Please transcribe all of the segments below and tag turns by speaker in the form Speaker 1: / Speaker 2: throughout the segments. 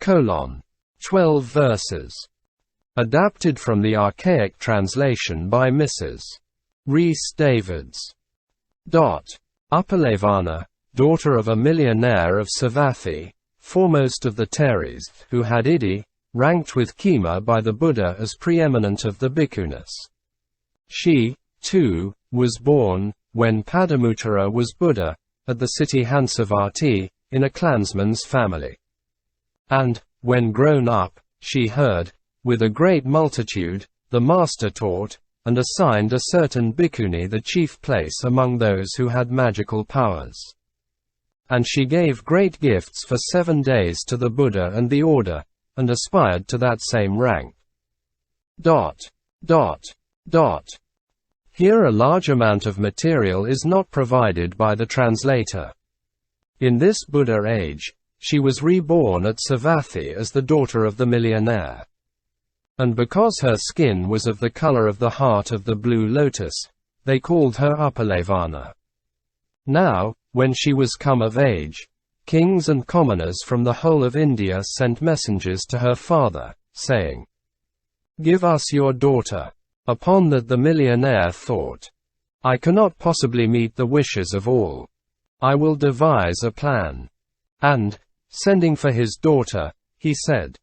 Speaker 1: 12 verses. Adapted from the archaic translation by Mrs. Rhys Davids. Upalevana, daughter of a millionaire of Savathi, foremost of the Teris, who had Idi, ranked with Kema by the Buddha as preeminent of the bhikkhunis. She, too, was born, when Padamuttara was Buddha, at the city Hansavati, in a clansman's family. And, when grown up, she heard, with a great multitude, the master taught, and assigned a certain bhikkhuni the chief place among those who had magical powers. And she gave great gifts for 7 days to the Buddha and the order, and aspired to that same rank. Here a large amount of material is not provided by the translator. In this Buddha age, she was reborn at Savathi as the daughter of the millionaire. And because her skin was of the color of the heart of the blue lotus, they called her Upalevana. Now, when she was come of age, kings and commoners from the whole of India sent messengers to her father, saying, "Give us your daughter." Upon that the millionaire thought, "I cannot possibly meet the wishes of all. I will devise a plan." And, sending for his daughter, he said,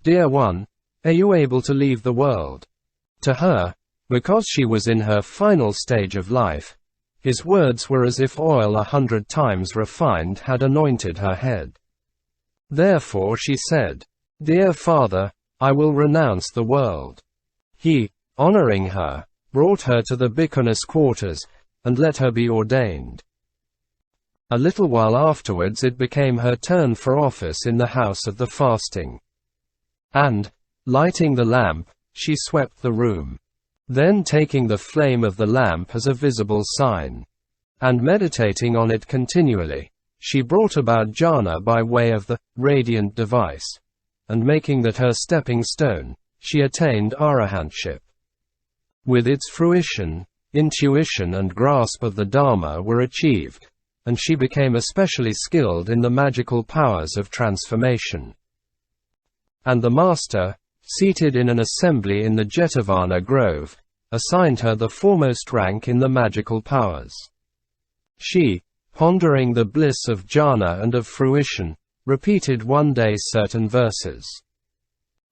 Speaker 1: "Dear one, are you able to leave the world?" To her, because she was in her final stage of life, his words were as if oil 100 times refined had anointed her head. Therefore she said, "Dear father, I will renounce the world." He, honoring her, brought her to the bhikkhunis' quarters, and let her be ordained. A little while afterwards it became her turn for office in the house of the fasting. And, lighting the lamp, she swept the room. Then taking the flame of the lamp as a visible sign, and meditating on it continually, she brought about jhana by way of the radiant device, and making that her stepping stone, she attained arahantship. With its fruition, intuition and grasp of the Dharma were achieved, and she became especially skilled in the magical powers of transformation. And the master, seated in an assembly in the Jetavana grove, assigned her the foremost rank in the magical powers. She, pondering the bliss of jhana and of fruition, repeated one day certain verses.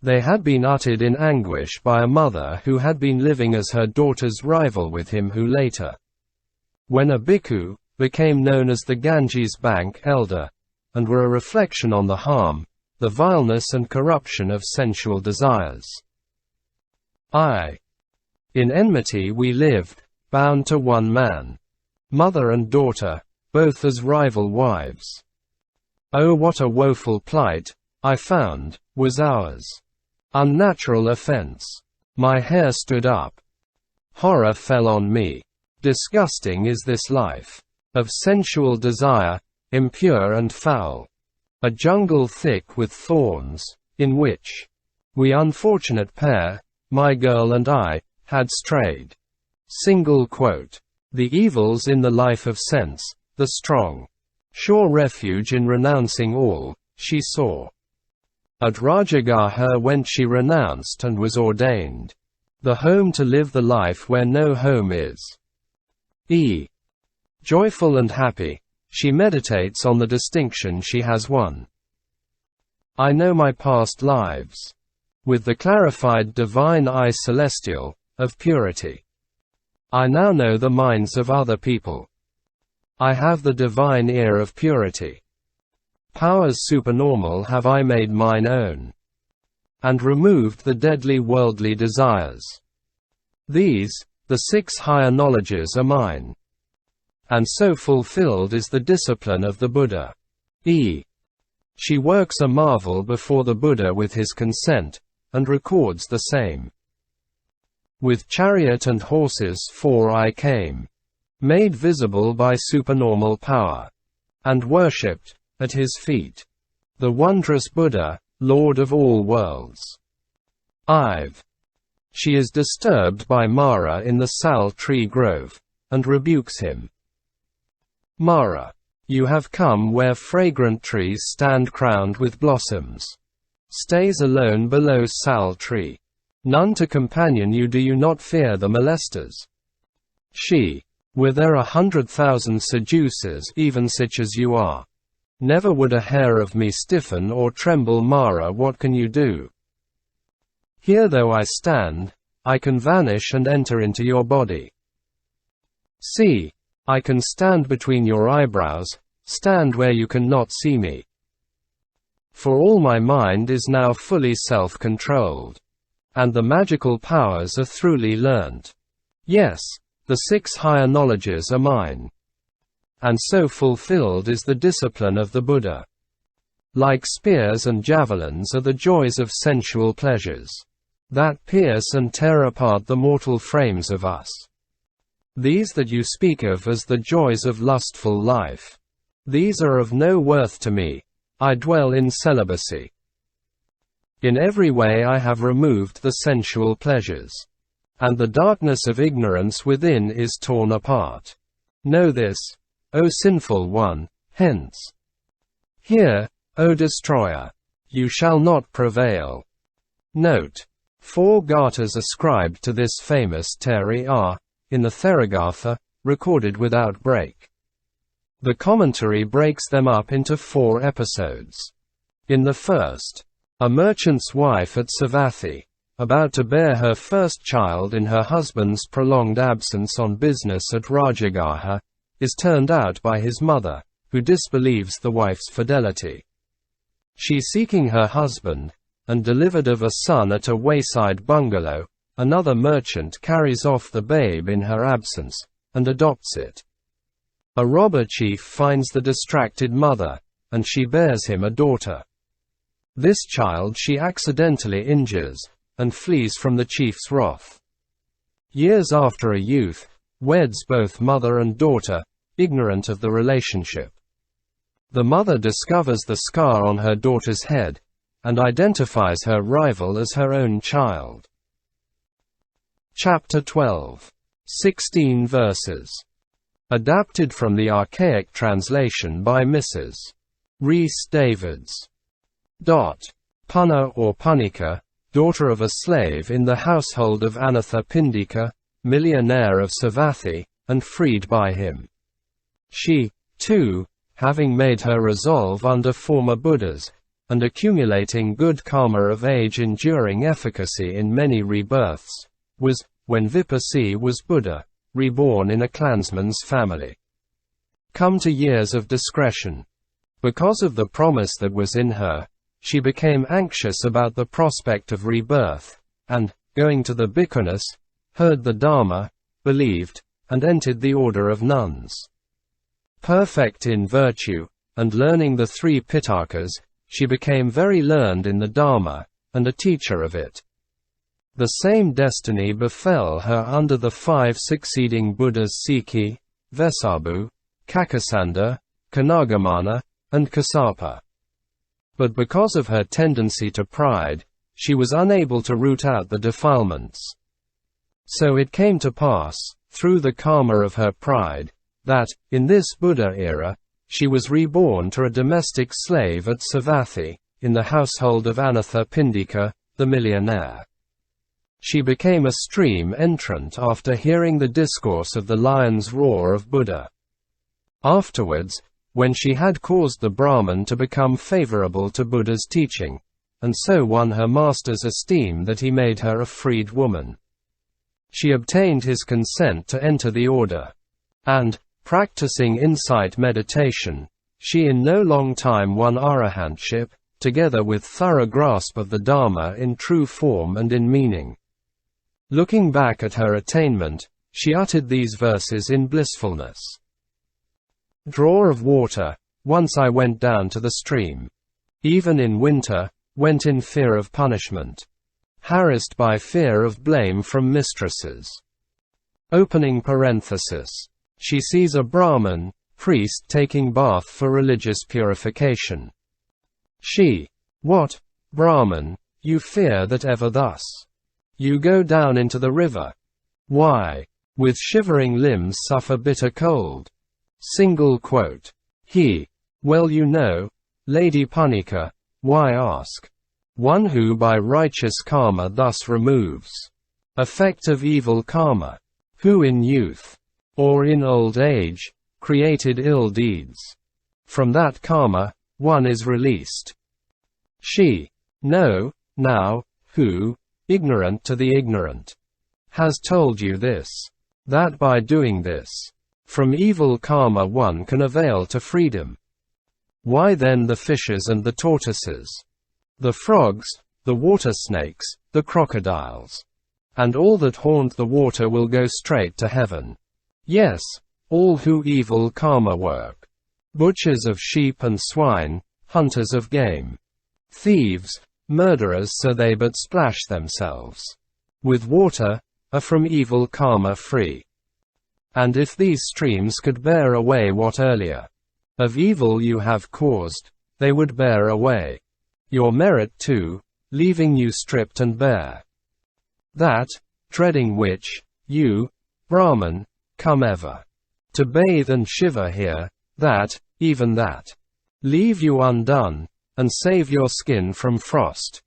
Speaker 1: They had been uttered in anguish by a mother who had been living as her daughter's rival with him, who later, when a bhikkhu, became known as the Ganges Bank elder, and were a reflection on the harm, the vileness and corruption of sensual desires. In enmity we lived, bound to one man, mother and daughter, both as rival wives. Oh, what a woeful plight, I found, was ours. Unnatural offense. My hair stood up. Horror fell on me. Disgusting is this life of sensual desire, impure and foul. A jungle thick with thorns, in which we unfortunate pair, my girl and I, had strayed. The evils in the life of sense, the strong, sure refuge in renouncing all, she saw. At Rajagaha went she renounced and was ordained. The home to live the life where no home is. Joyful and happy, she meditates on the distinction she has won. I know my past lives. With the clarified divine eye celestial, of purity. I now know the minds of other people. I have the divine ear of purity. Powers supernormal have I made mine own, and removed the deadly worldly desires. These, the 6 higher knowledges, are mine. And so fulfilled is the discipline of the Buddha. She works a marvel before the Buddha with his consent, and records the same. With chariot and horses 4 I came, made visible by supernormal power, and worshipped, at his feet, the wondrous Buddha, Lord of all worlds. She is disturbed by Mara in the sal tree grove, and rebukes him. Mara, you have come where fragrant trees stand crowned with blossoms. stays alone below sal tree. None to companion you, do you not fear the molesters? She, were there 100,000 seducers, even such as you are, never would a hair of me stiffen or tremble. Mara, what can you do? Here though I stand, I can vanish and enter into your body. See, I can stand between your eyebrows, stand where you cannot see me. For all my mind is now fully self-controlled, and the magical powers are thoroughly learnt. Yes, the 6 higher knowledges are mine. And so fulfilled is the discipline of the Buddha. Like spears and javelins are the joys of sensual pleasures, that pierce and tear apart the mortal frames of us. These that you speak of as the joys of lustful life, these are of no worth to me. I dwell in celibacy. In every way I have removed the sensual pleasures, and the darkness of ignorance within is torn apart. Know this, O sinful one, hence. Hear, O destroyer, you shall not prevail. Note: 4 gathas ascribed to this famous Teri are, in the Therigatha, recorded without break. The commentary breaks them up into 4 episodes. In the first, a merchant's wife at Savathi, about to bear her first child in her husband's prolonged absence on business at Rajagaha, is turned out by his mother, who disbelieves the wife's fidelity. She seeking her husband, and delivered of a son at a wayside bungalow, another merchant carries off the babe in her absence, and adopts it. A robber chief finds the distracted mother, and she bears him a daughter. This child she accidentally injures, and flees from the chief's wrath. Years after, a youth weds both mother and daughter, ignorant of the relationship. The mother discovers the scar on her daughter's head, and identifies her rival as her own child. Chapter 12. 16 verses. Adapted from the archaic translation by Mrs. Rhys Davids. Punna or Punika, daughter of a slave in the household of Anatha Pindika, millionaire of Savathi, and freed by him. She, too, having made her resolve under former Buddhas, and accumulating good karma of age-enduring efficacy in many rebirths, was, when Vipassi was Buddha, reborn in a clansman's family. Come to years of discretion. Because of the promise that was in her, she became anxious about the prospect of rebirth, and, going to the Bhikkhunis, heard the Dharma, believed, and entered the order of nuns. Perfect in virtue, and learning the 3 Pitakas, she became very learned in the Dharma, and a teacher of it. The same destiny befell her under the 5 succeeding Buddhas Sikhi, Vesabhu, Kakasanda, Kanagamana, and Kassapa. But because of her tendency to pride, she was unable to root out the defilements. So it came to pass, through the karma of her pride, that, in this Buddha era, she was reborn to a domestic slave at Savathi, in the household of Anatha Pindika, the millionaire. She became a stream entrant after hearing the discourse of the lion's roar of Buddha. Afterwards, when she had caused the Brahman to become favorable to Buddha's teaching, and so won her master's esteem that he made her a freed woman, she obtained his consent to enter the order. And, practicing insight meditation, she in no long time won arahantship, together with thorough grasp of the Dharma in true form and in meaning. Looking back at her attainment, she uttered these verses in blissfulness. Drawer of water, once I went down to the stream. Even in winter, went in fear of punishment. Harassed by fear of blame from mistresses. Opening parenthesis. She sees a Brahmin, priest taking bath for religious purification. She, what, Brahmin, you fear that ever thus? You go down into the river. Why, with shivering limbs suffer bitter cold? Single quote. He, well you know, Lady Punika, why ask? one who by righteous karma thus removes effect of evil karma, who in youth, or in old age, created ill deeds. From that karma, one is released. She, no, now, who, ignorant to the ignorant, has told you this, that by doing this, from evil karma one can avail to freedom. Why then the fishes and the tortoises, the frogs, the water snakes, the crocodiles, and all that haunt the water will go straight to heaven? Yes, all who evil karma work. Butchers of sheep and swine, hunters of game, thieves, murderers, so they but splash themselves with water, are from evil karma free. And if these streams could bear away what earlier of evil you have caused, they would bear away your merit too, leaving you stripped and bare. That, treading which, you, Brahman, come ever to bathe and shiver here, that, even that, leave you undone, and save your skin from frost.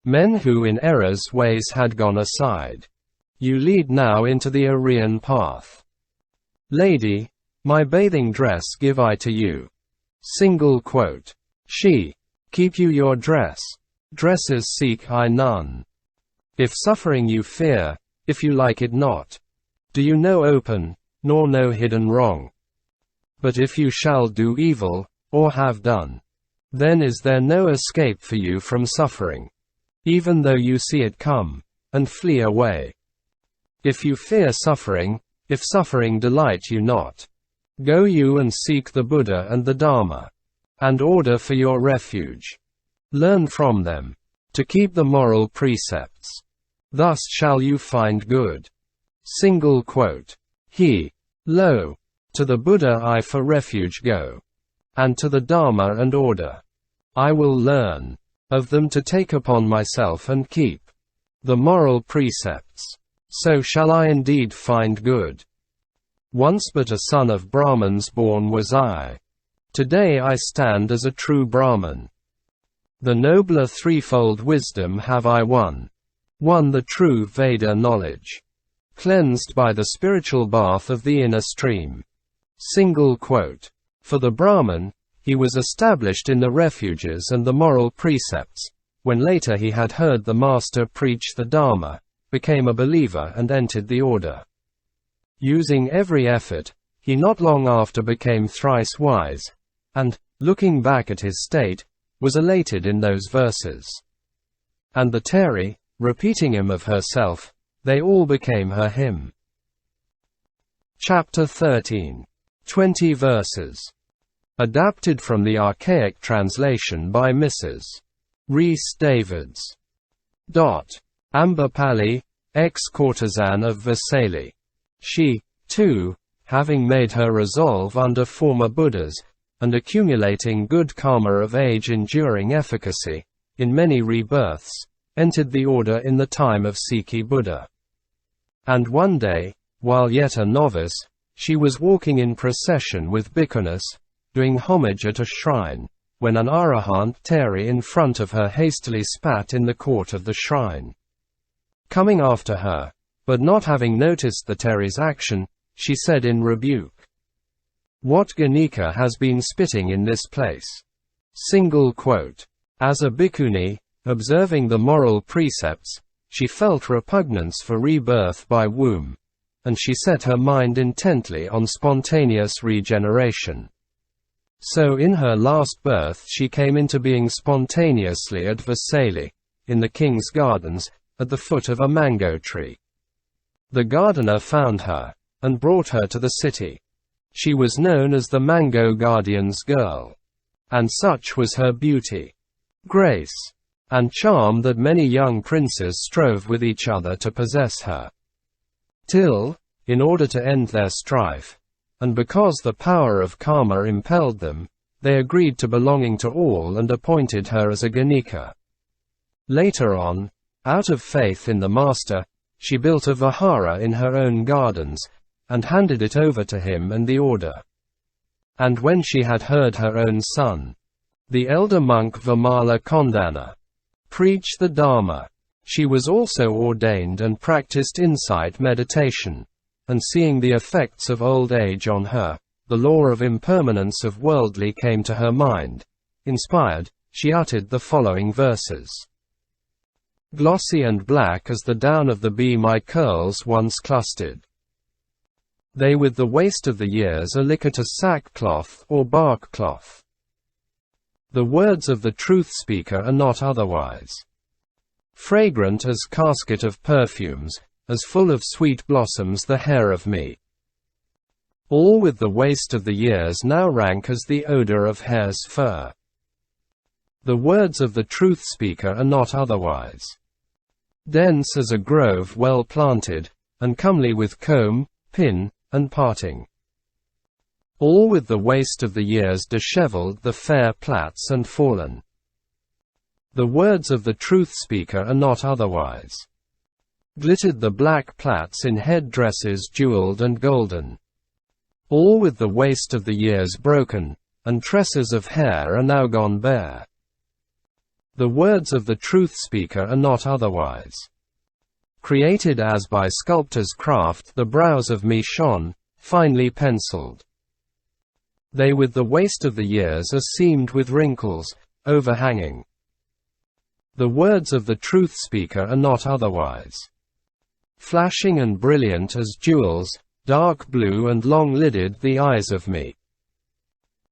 Speaker 1: Men who in error's ways had gone aside, you lead now into the Aryan path. Lady, my bathing dress give I to you. She, keep you your dress. Dresses seek I none. If suffering you fear, if you like it not, do you know open, nor know hidden wrong? But if you shall do evil, or have done, then is there no escape for you from suffering, even though you see it come, and flee away. If you fear suffering, if suffering delight you not, go you and seek the Buddha and the Dharma, and order for your refuge. Learn from them to keep the moral precepts. Thus shall you find good. Lo, to the Buddha I for refuge go, and to the Dharma and order. I will learn of them to take upon myself and keep the moral precepts. So shall I indeed find good. Once but a son of Brahmins born was I. Today I stand as a true Brahman. The nobler threefold wisdom have I won. Won the true Veda knowledge, cleansed by the spiritual bath of the inner stream. For the Brahman, he was established in the refuges and the moral precepts, when later he had heard the Master preach the Dharma, became a believer and entered the order. Using every effort, he not long after became thrice wise, and, looking back at his state, was elated in those verses. And the Theri, repeating him of herself, they all became her hymn. Chapter 13. 20 verses. Adapted from the archaic translation by Mrs. Rhys Davids. Ambapali, ex-courtesan of Vesali. She, too, having made her resolve under former Buddhas, and accumulating good karma of age-enduring efficacy, in many rebirths, entered the order in the time of Sikhi Buddha. And one day, while yet a novice, she was walking in procession with bhikkhunis, doing homage at a shrine, when an arahant Theri in front of her hastily spat in the court of the shrine. Coming after her, but not having noticed the Theri's action, she said in rebuke, "What Ganika has been spitting in this place?" As a bhikkhuni, observing the moral precepts, she felt repugnance for rebirth by womb, and she set her mind intently on spontaneous regeneration. So in her last birth she came into being spontaneously at Vesali, in the king's gardens, at the foot of a mango tree. The gardener found her, and brought her to the city. She was known as the Mango Guardian's girl. And such was her beauty, grace, and charm that many young princes strove with each other to possess her. Till, in order to end their strife, and because the power of karma impelled them, they agreed to belonging to all and appointed her as a Ganika. Later on, out of faith in the Master, she built a vihara in her own gardens, and handed it over to him and the order. And when she had heard her own son, The elder monk Vimala Kondana. Preach the Dharma. She was also ordained and practiced insight meditation, and seeing the effects of old age on her, the law of impermanence of worldly came to her mind. Inspired, she uttered the following verses. Glossy and black as the down of the bee my curls once clustered. They with the waste of the years are liquor as sackcloth or bark cloth. The words of the truth speaker are not otherwise. Fragrant as casket of perfumes, as full of sweet blossoms the hair of me. All with the waste of the years now rank as the odour of hare's fur. The words of the truth speaker are not otherwise. Dense as a grove well planted, and comely with comb, pin, and parting. All with the waste of the years dishevelled the fair plaits and fallen. The words of the truth speaker are not otherwise. Glittered the black plaits in head dresses jewelled and golden. All with the waste of the years broken, and tresses of hair are now gone bare. The words of the truth speaker are not otherwise. Created as by sculptor's craft the brows of me shone, finely penciled. They with the waste of the years are seamed with wrinkles, overhanging. The words of the truth speaker are not otherwise. Flashing and brilliant as jewels, dark blue and long-lidded the eyes of me.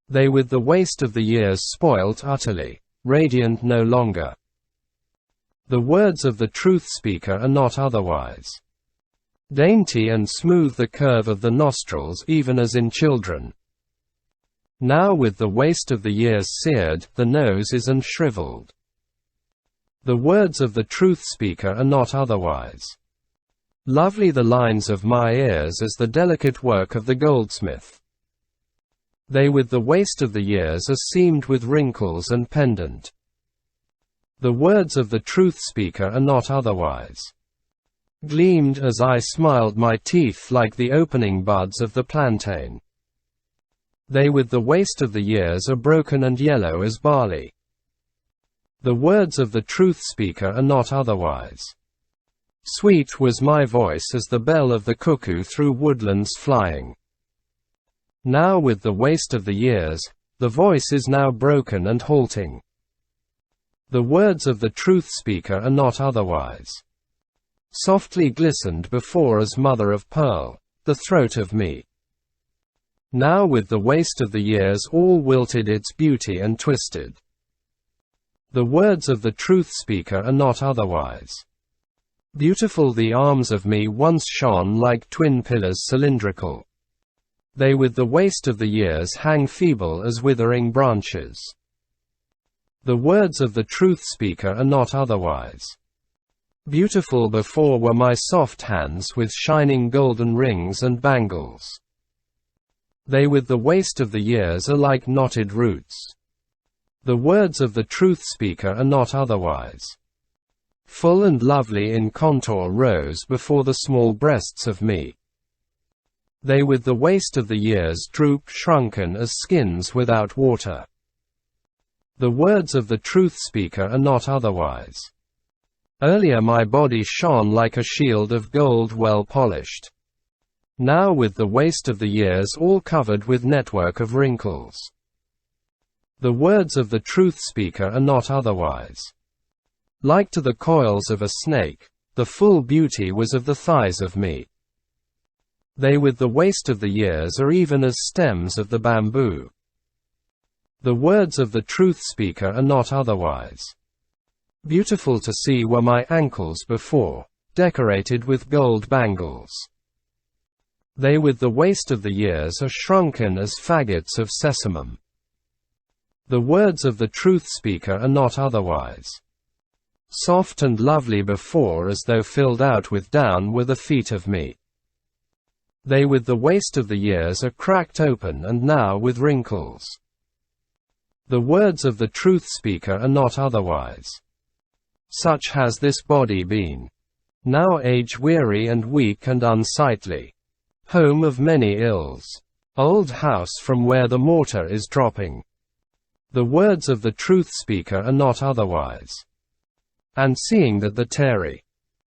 Speaker 1: They with the waste of the years spoilt utterly, radiant no longer. The words of the truth speaker are not otherwise. Dainty and smooth the curve of the nostrils even as in children. Now with the waste of the years seared, the nose is and shriveled. The words of the truth speaker are not otherwise. Lovely the lines of my ears as the delicate work of the goldsmith. They with the waste of the years are seamed with wrinkles and pendant. The words of the truth speaker are not otherwise. Gleamed as I smiled my teeth like the opening buds of the plantain. They with the waste of the years are broken and yellow as barley. The words of the truth speaker are not otherwise. Sweet was my voice as the bell of the cuckoo through woodlands flying. Now with the waste of the years, the voice is now broken and halting. The words of the truth speaker are not otherwise. Softly glistened before as mother of pearl, the throat of me. Now with the waste of the years all wilted its beauty and twisted. The words of the truth speaker are not otherwise. Beautiful the arms of me once shone like twin pillars cylindrical. They with the waste of the years hang feeble as withering branches. The words of the truth speaker are not otherwise. Beautiful before were my soft hands with shining golden rings and bangles. They with the waste of the years are like knotted roots. The words of the truth speaker are not otherwise. Full and lovely in contour rose before the small breasts of me. They with the waste of the years droop shrunken as skins without water. The words of the truth speaker are not otherwise. Earlier my body shone like a shield of gold well polished. Now with the waste of the years all covered with network of wrinkles. The words of the truth speaker are not otherwise. Like to the coils of a snake, the full beauty was of the thighs of me. They with the waste of the years are even as stems of the bamboo. The words of the truth speaker are not otherwise. Beautiful to see were my ankles before, decorated with gold bangles. They with the waste of the years are shrunken as faggots of sesamum. The words of the truth speaker are not otherwise. Soft and lovely before as though filled out with down were the feet of me. They with the waste of the years are cracked open and now with wrinkles. The words of the truth speaker are not otherwise. Such has this body been. Now age-weary and weak and unsightly. Home of many ills. Old house from where the mortar is dropping. The words of the truth speaker are not otherwise. And seeing that the Theri,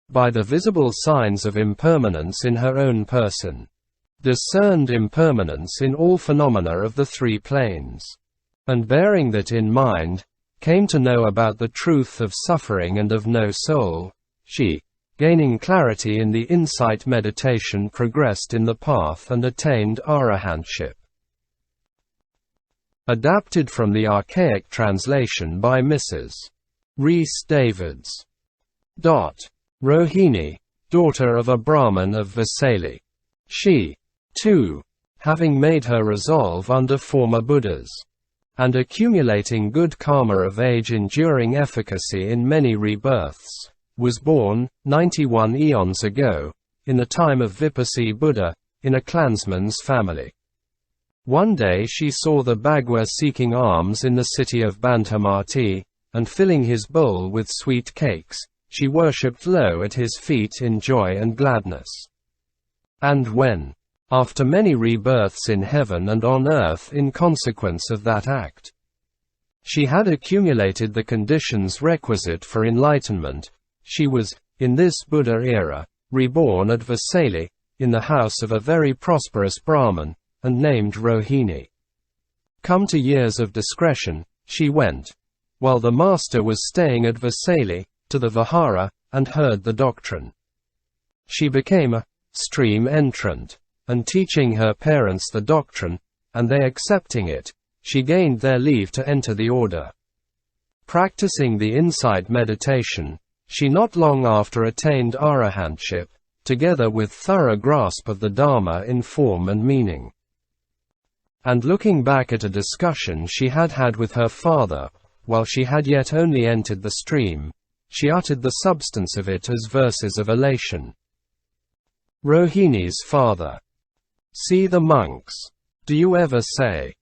Speaker 1: by the visible signs of impermanence in her own person, discerned impermanence in all phenomena of the three planes, and bearing that in mind, came to know about the truth of suffering and of no soul, she, gaining clarity in the insight meditation, progressed in the path and attained arahantship. Adapted from the archaic translation by Mrs. Rhys Davids. Rohini, daughter of a Brahmin of Vesali. She, too, having made her resolve under former Buddhas, and accumulating good karma of age-enduring efficacy in many rebirths, was born, 91 eons ago, in the time of Vipassi Buddha, in a clansman's family. One day she saw the Bagua seeking alms in the city of Bantamati, and filling his bowl with sweet cakes, she worshipped low at his feet in joy and gladness. And when, after many rebirths in heaven and on earth in consequence of that act, she had accumulated the conditions requisite for enlightenment, she was, in this Buddha era, reborn at Vesali, in the house of a very prosperous Brahmin, and named Rohini. Come to years of discretion, she went, while the master was staying at Vesali, to the Vihara, and heard the doctrine. She became a stream entrant, and teaching her parents the doctrine, and they accepting it, she gained their leave to enter the order. Practicing the insight meditation, she not long after attained arahantship, together with thorough grasp of the Dharma in form and meaning. And looking back at a discussion she had had with her father, while she had yet only entered the stream, she uttered the substance of it as verses of elation. Rohini's father. See the monks. Do you ever say,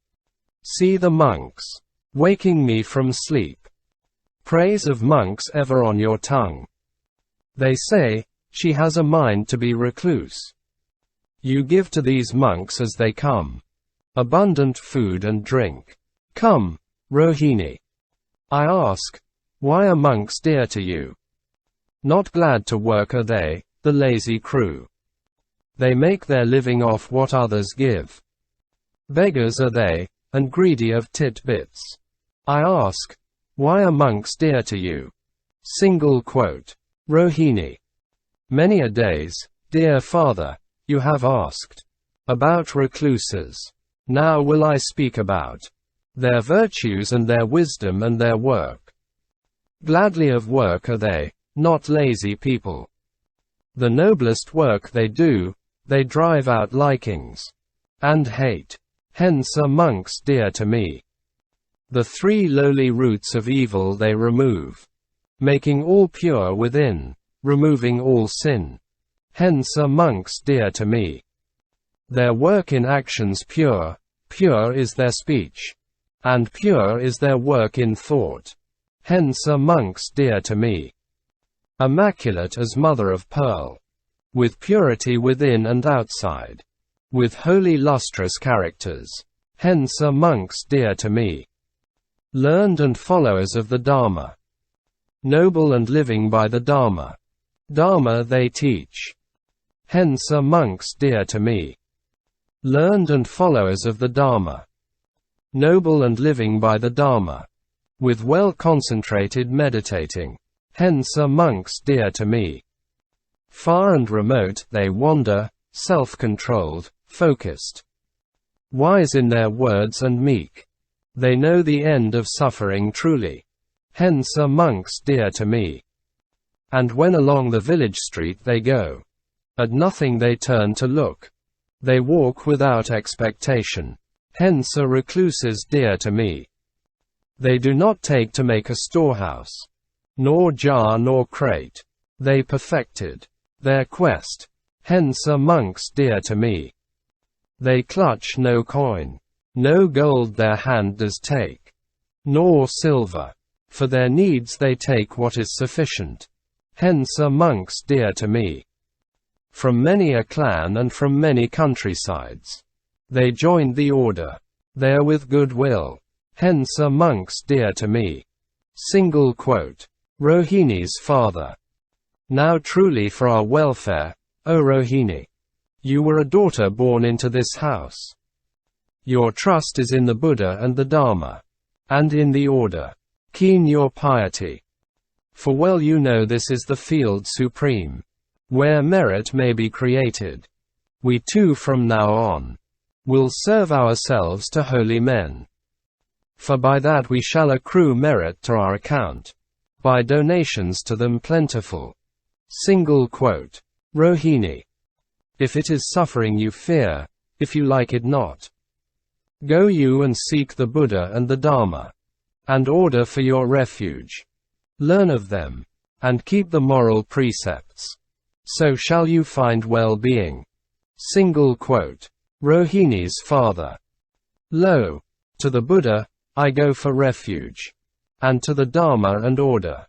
Speaker 1: see the monks, waking me from sleep? Praise of monks ever on your tongue. They say, she has a mind to be recluse. You give to these monks as they come, abundant food and drink. Come, Rohini. I ask, why are monks dear to you? Not glad to work are they, the lazy crew. They make their living off what others give. Beggars are they, and greedy of titbits. I ask, why are monks dear to you? Single quote. Rohini. Many a days, dear father, you have asked about recluses. Now will I speak about their virtues and their wisdom and their work. Gladly of work are they, not lazy people. The noblest work they do, they drive out likings and hate. Hence are monks dear to me. The three lowly roots of evil they remove, making all pure within, removing all sin. Hence are monks dear to me. Their work in actions pure, pure is their speech, and pure is their work in thought. Hence are monks dear to me. Immaculate as mother of pearl, with purity within and outside, with holy lustrous characters. Hence are monks dear to me. Learned and followers of the Dharma, noble and living by the Dharma. Dharma they teach. Hence are monks dear to me. Learned and followers of the Dharma, noble and living by the Dharma, with well-concentrated meditating. Hence are monks dear to me. Far and remote they wander, self-controlled, focused, wise in their words and meek. They know the end of suffering truly. Hence are monks dear to me. And when along the village street they go, at nothing they turn to look. They walk without expectation. Hence are recluses dear to me. They do not take to make a storehouse, nor jar nor crate. They perfected their quest. Hence are monks dear to me. They clutch no coin, no gold their hand does take, nor silver. For their needs they take what is sufficient. Hence are monks dear to me. From many a clan and from many countrysides, they joined the order. There with good will. hence are monks dear to me. Single quote. Rohini's father. Now truly for our welfare, O Rohini. You were a daughter born into this house. Your trust is in the Buddha and the Dharma, and in the order. Keen your piety. For well you know this is the field supreme, where merit may be created. We too from now on will serve ourselves to holy men. For by that we shall accrue merit to our account, by donations to them plentiful. Single quote. Rohini. If it is suffering you fear, if you like it not, go you and seek the Buddha and the Dharma, and order for your refuge. Learn of them, and keep the moral precepts. So shall you find well-being. Single quote. Rohini's father. Lo, to the Buddha I go for refuge, and to the Dharma and order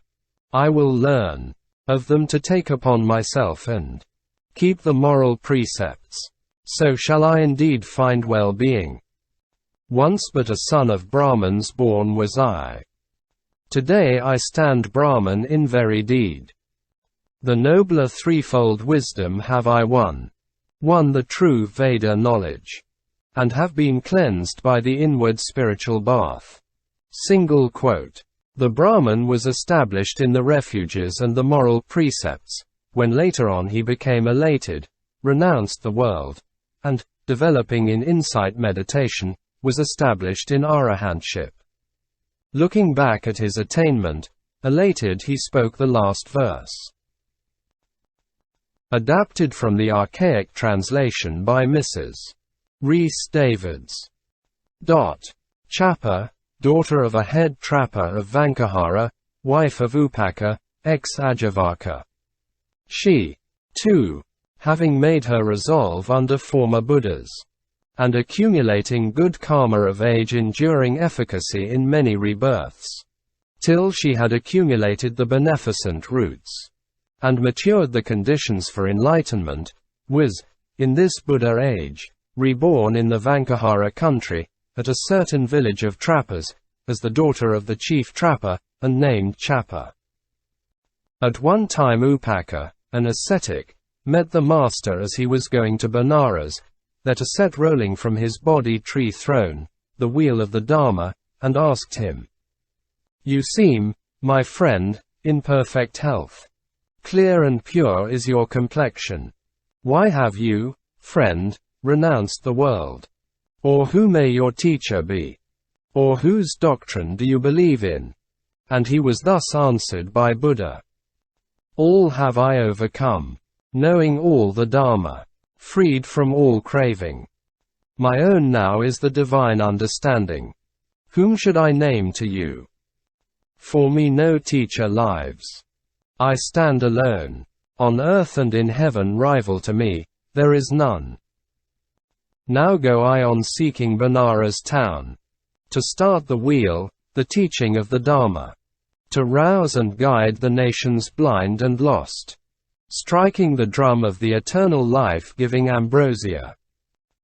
Speaker 1: I will learn of them to take upon myself and keep the moral precepts. So shall I indeed find well-being. Once but a son of Brahmins born was I. Today I stand Brahman in very deed. The nobler threefold wisdom have I won the true Veda knowledge, and have been cleansed by the inward spiritual bath. Single quote. The Brahman was established in the refuges and the moral precepts, when later on he became elated, renounced the world, and, developing in insight meditation, was established in arahantship. Looking back at his attainment, elated he spoke the last verse. Adapted from the archaic translation by Mrs. Rhys Davids. Chapa, daughter of a head trapper of Vankahara, wife of Upaka, ex-Ajivaka. She, too, having made her resolve under former Buddhas, and accumulating good karma of age-enduring efficacy in many rebirths, till she had accumulated the beneficent roots, and matured the conditions for enlightenment, was, in this Buddha age, reborn in the Vankahara country, at a certain village of trappers, as the daughter of the chief trapper, and named Chapa. At one time Upaka, an ascetic, met the master as he was going to Benares, that ascet rolling from his body tree throne, the wheel of the Dharma, and asked him, "You seem, my friend, in perfect health. Clear and pure is your complexion. Why have you, friend, renounced the world? Or who may your teacher be? Or whose doctrine do you believe in?" And he was thus answered by Buddha. All have I overcome, knowing all the Dharma, freed from all craving. My own now is the divine understanding. Whom should I name to you? For me no teacher lives. I stand alone. On earth and in heaven rival to me, there is none. Now go I on seeking Benares town, to start the wheel, the teaching of the Dharma, to rouse and guide the nations blind and lost, striking the drum of the eternal life-giving ambrosia.